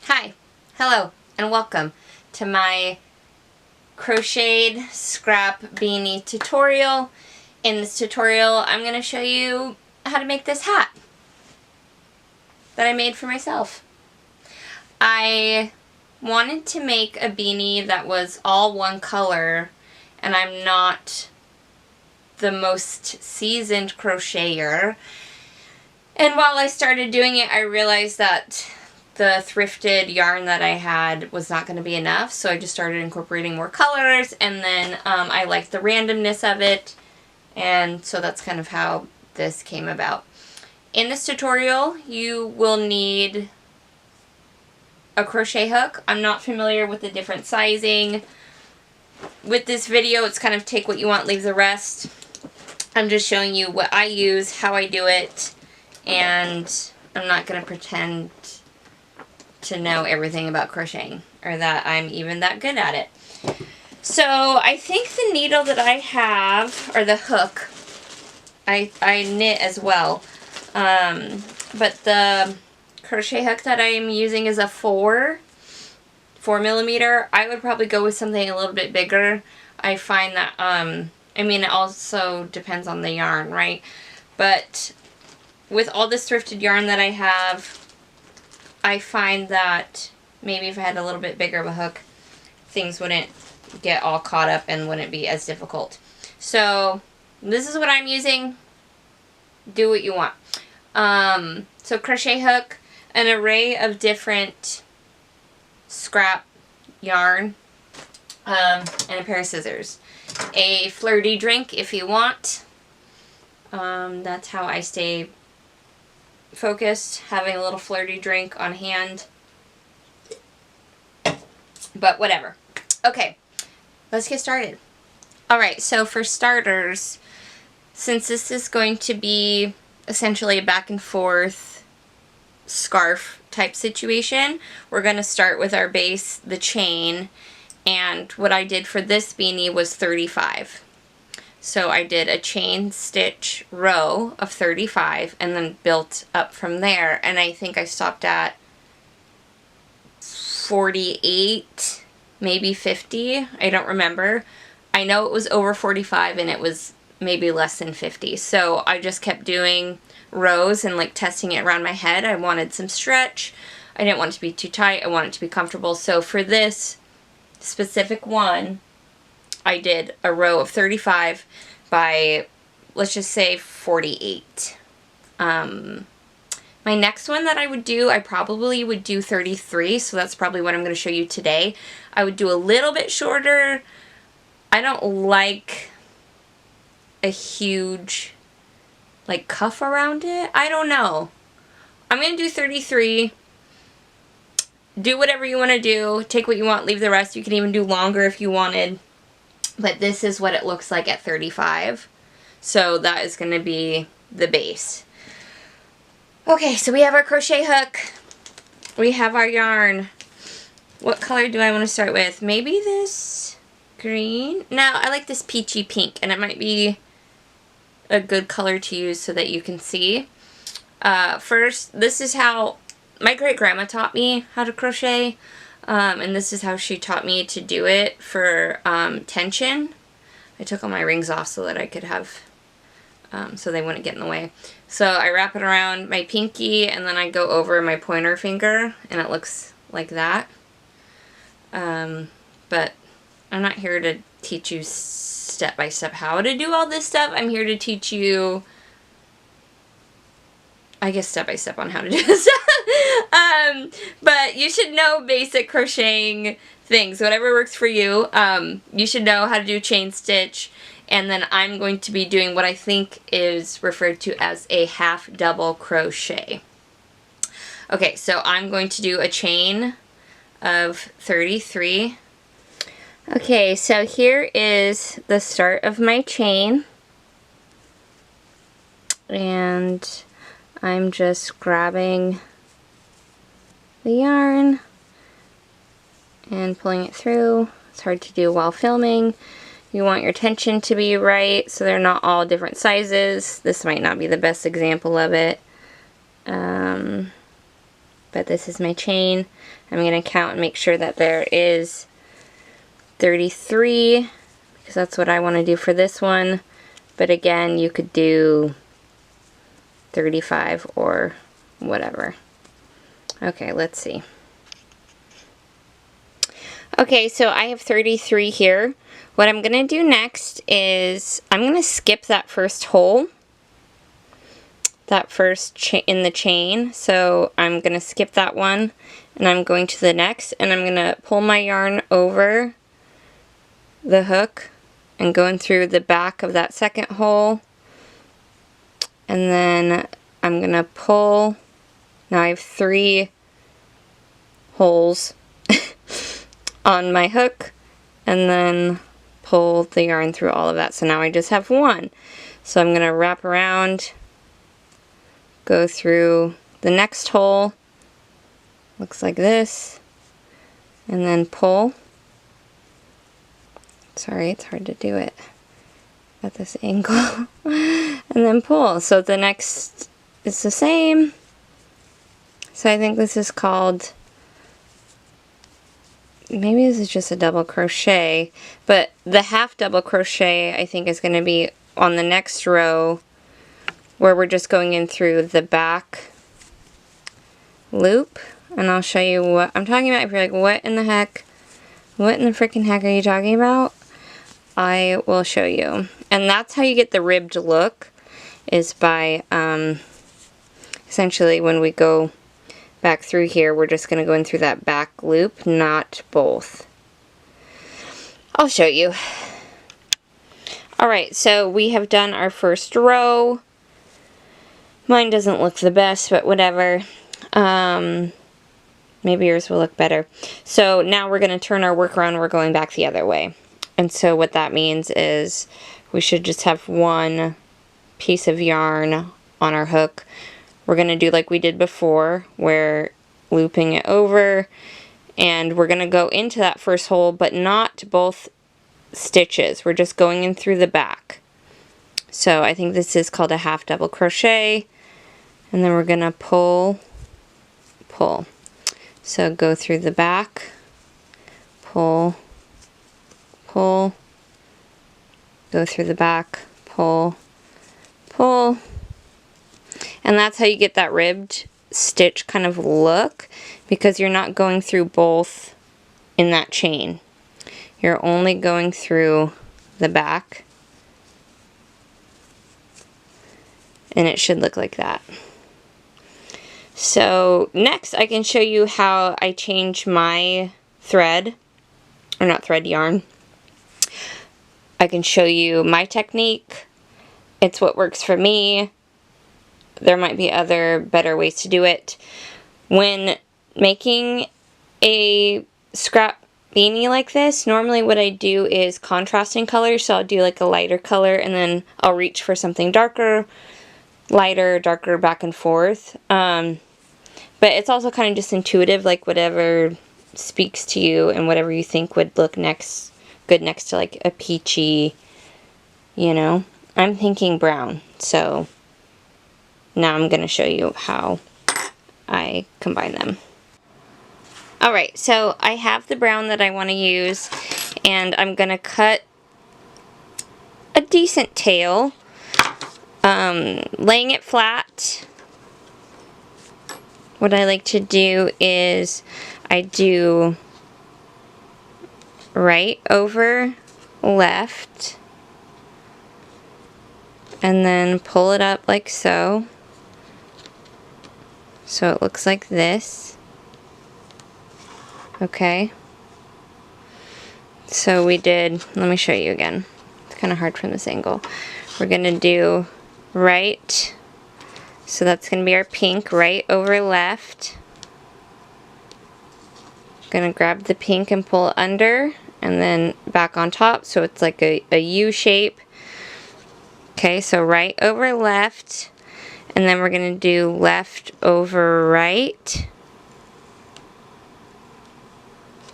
Hi, hello, and welcome to my crocheted scrap beanie tutorial. In this tutorial, I'm going to show you how to make this hat that I made for myself. I wanted to make a beanie that was all one color, and I'm not the most seasoned crocheter. And while I started doing it, I realized that the thrifted yarn that I had was not going to be enough, so I just started incorporating more colors, and then I liked the randomness of it, and so that's kind of how this came about. In this tutorial, you will need a crochet hook. I'm not familiar with the different sizing. With this video, it's kind of take what you want, leave the rest. I'm just showing you what I use, how I do it, and I'm not going to pretend to know everything about crocheting or that I'm even that good at it. So I think the needle that I have, or the hook, I knit as well, but the crochet hook that I'm using is a 4 millimeter. I would probably go with something a little bit bigger. I find that, I mean, it also depends on the yarn, right? But with all this thrifted yarn that I have, I find that maybe if I had a little bit bigger of a hook, things wouldn't get all caught up and wouldn't be as difficult. So this is what I'm using. Do what you want. So crochet hook, an array of different scrap yarn, and a pair of scissors. A flirty drink if you want. That's how I stay focused, having a little flirty drink on hand. But whatever. Okay, let's get started. Alright, so for starters, since this is going to be essentially a back and forth scarf type situation, we're going to start with our base, the chain, and what I did for this beanie was 35. So I did a chain stitch row of 35 and then built up from there, and I think I stopped at 48, maybe 50, I don't remember. I know it was over 45 and it was maybe less than 50, so I just kept doing rows and like testing it around my head. I wanted some stretch, I didn't want it to be too tight, I wanted it to be comfortable. So for this specific one, I did a row of 35 by, let's just say, 48. My next one that I would do, I probably would do 33, so that's probably what I'm going to show you today. I would do a little bit shorter. I don't like a huge, like, cuff around it. I don't know. I'm going to do 33. Do whatever you want to do. Take what you want, leave the rest. You can even do longer if you wanted. But this is what it looks like at 35. So that is going to be the base. Okay, so we have our crochet hook. We have our yarn. What color do I want to start with? Maybe this green? No, I like this peachy pink, and it might be a good color to use so that you can see. First, this is how my great-grandma taught me how to crochet. And this is how she taught me to do it for tension. I took all my rings off so that I could have, so they wouldn't get in the way. So I wrap it around my pinky and then I go over my pointer finger and it looks like that. But I'm not here to teach you step by step how to do all this stuff. I'm here to teach you, I guess, step by step on how to do this stuff. But you should know basic crocheting things, whatever works for you. You should know how to do chain stitch, and then I'm going to be doing what I think is referred to as a half double crochet. Okay, so I'm going to do a chain of 33. Okay, so here is the start of my chain, and I'm just grabbing the yarn and pulling it through. It's hard to do while filming. You want your tension to be right so they're not all different sizes. This might not be the best example of it. But but this is my chain. I'm going to count and make sure that there is 33, because that's what I want to do for this one. But again, you could do 35 or whatever. Okay, let's see. Okay, so I have 33 here. What I'm going to do next is I'm going to skip that first hole, that first in the chain. So I'm going to skip that one, and I'm going to the next, and I'm going to pull my yarn over the hook and going through the back of that second hole, and then I'm going to pull. Now I have 3 holes on my hook, and then pull the yarn through all of that. So now I just have 1. So I'm going to wrap around, go through the next hole, looks like this, and then pull. Sorry, it's hard to do it at this angle. And then pull. So the next is the same. So I think this is called, maybe this is just a double crochet, but the half double crochet I think is going to be on the next row, where we're just going in through the back loop. And I'll show you what I'm talking about. If you're like, what in the heck? What in the freaking heck are you talking about? I will show you. And that's how you get the ribbed look, is by essentially when we go back through here, we're just going to go in through that back loop, not both. I'll show you. Alright, so we have done our first row. Mine doesn't look the best, but whatever. Maybe yours will look better. So now we're going to turn our work around. We're going back the other way. And so what that means is we should just have 1 piece of yarn on our hook. We're going to do like we did before, where looping it over, and we're going to go into that first hole, but not both stitches. We're just going in through the back. So I think this is called a half double crochet, and then we're going to pull. So go through the back, pull, pull, go through the back, pull, pull. And that's how you get that ribbed stitch kind of look, because you're not going through both in that chain. You're only going through the back, and it should look like that. So next I can show you how I change my thread, or not thread, yarn. I can show you my technique. It's what works for me. There might be other better ways to do it. When making a scrap beanie like this, normally what I do is contrasting colors. So I'll do like a lighter color, and then I'll reach for something darker, lighter, darker, back and forth. But it's also kind of just intuitive, like whatever speaks to you and whatever you think would look good next to like a peachy, you know. I'm thinking brown, so now I'm going to show you how I combine them. Alright, so I have the brown that I want to use, and I'm going to cut a decent tail, laying it flat. What I like to do is I do right over left, and then pull it up like so. So it looks like this. Okay. So we did, let me show you again. It's kind of hard from this angle. We're going to do right. So that's going to be our pink, right over left. Going to grab the pink and pull under, and then back on top, so it's like a U shape. Okay, so right over left, and then we're going to do left over right.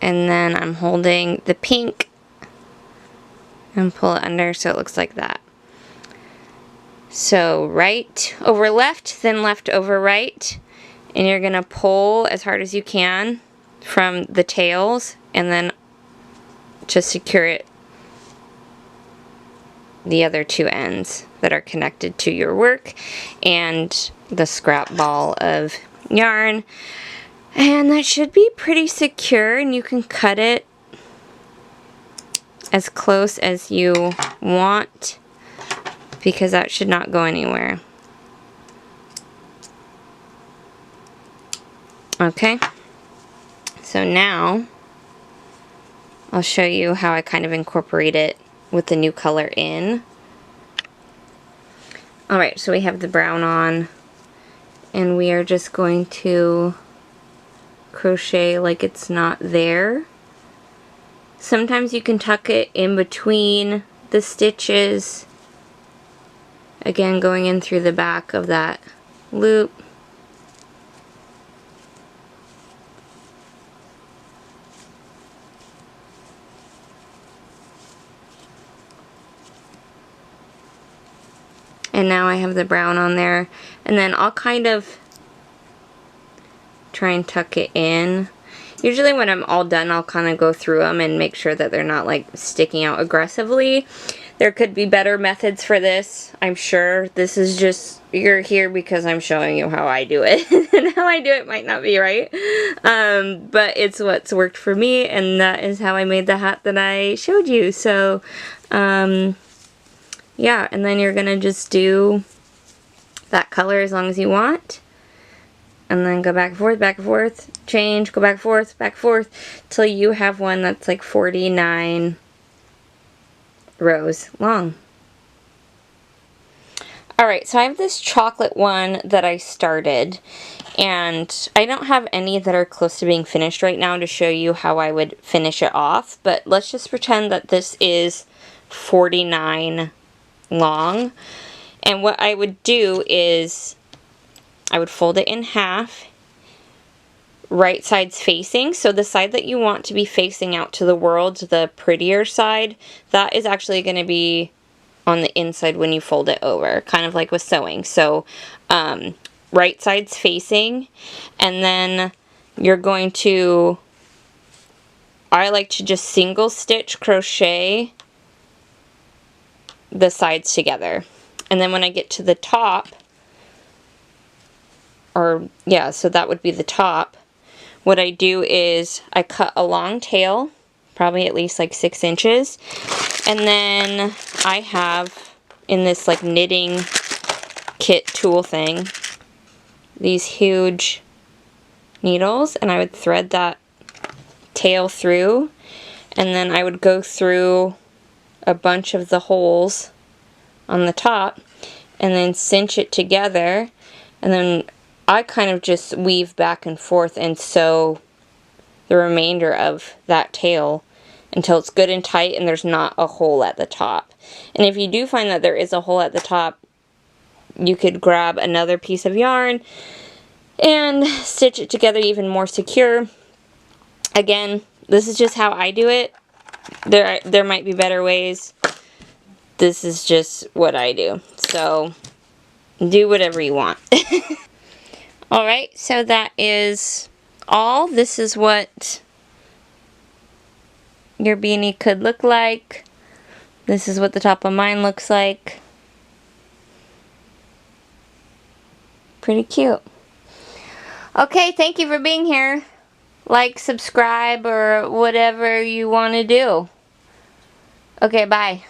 And then I'm holding the pink and pull it under, so it looks like that. So right over left, then left over right, And you're going to pull as hard as you can from the tails and then just secure it the other two ends that are connected to your work and the scrap ball of yarn. And that should be pretty secure, and you can cut it as close as you want because that should not go anywhere. Okay, so now I'll show you how I kind of incorporate it with the new color in. Alright, so we have the brown on, and we are just going to crochet like it's not there. Sometimes you can tuck it in between the stitches, again going in through the back of that loop. And now I have the brown on there, and then I'll kind of try and tuck it in. Usually when I'm all done, I'll kind of go through them and make sure that they're not like sticking out aggressively. There could be better methods for this, I'm sure. This is just, you're here because I'm showing you how I do it. And how I do it might not be right. But it's what's worked for me, and that is how I made the hat that I showed you. So, yeah, and then you're gonna just do that color as long as you want. And then go back and forth, change, go back and forth, till you have one that's like 49 rows long. Alright, so I have this chocolate one that I started, and I don't have any that are close to being finished right now to show you how I would finish it off, but let's just pretend that this is 49 long. And what I would do is I would fold it in half, right sides facing. So the side that you want to be facing out to the world, the prettier side, that is actually going to be on the inside when you fold it over, kind of like with sewing. So right sides facing, and then you're going to, I like to just single stitch crochet the sides together. And then when I get to the top, or yeah, so that would be the top, what I do is I cut a long tail, probably at least like 6 inches, and then I have in this like knitting kit tool thing these huge needles, and I would thread that tail through, and then I would go through a bunch of the holes on the top and then cinch it together, and then I kind of just weave back and forth and sew the remainder of that tail until it's good and tight and there's not a hole at the top. And if you do find that there is a hole at the top, you could grab another piece of yarn and stitch it together even more secure. Again, this is just how I do it. There might be better ways. This is just what I do. So do whatever you want. Alright, so that is all. This is what your beanie could look like. This is what the top of mine looks like. Pretty cute. Okay, thank you for being here. Like, subscribe, or whatever you want to do. Okay, bye.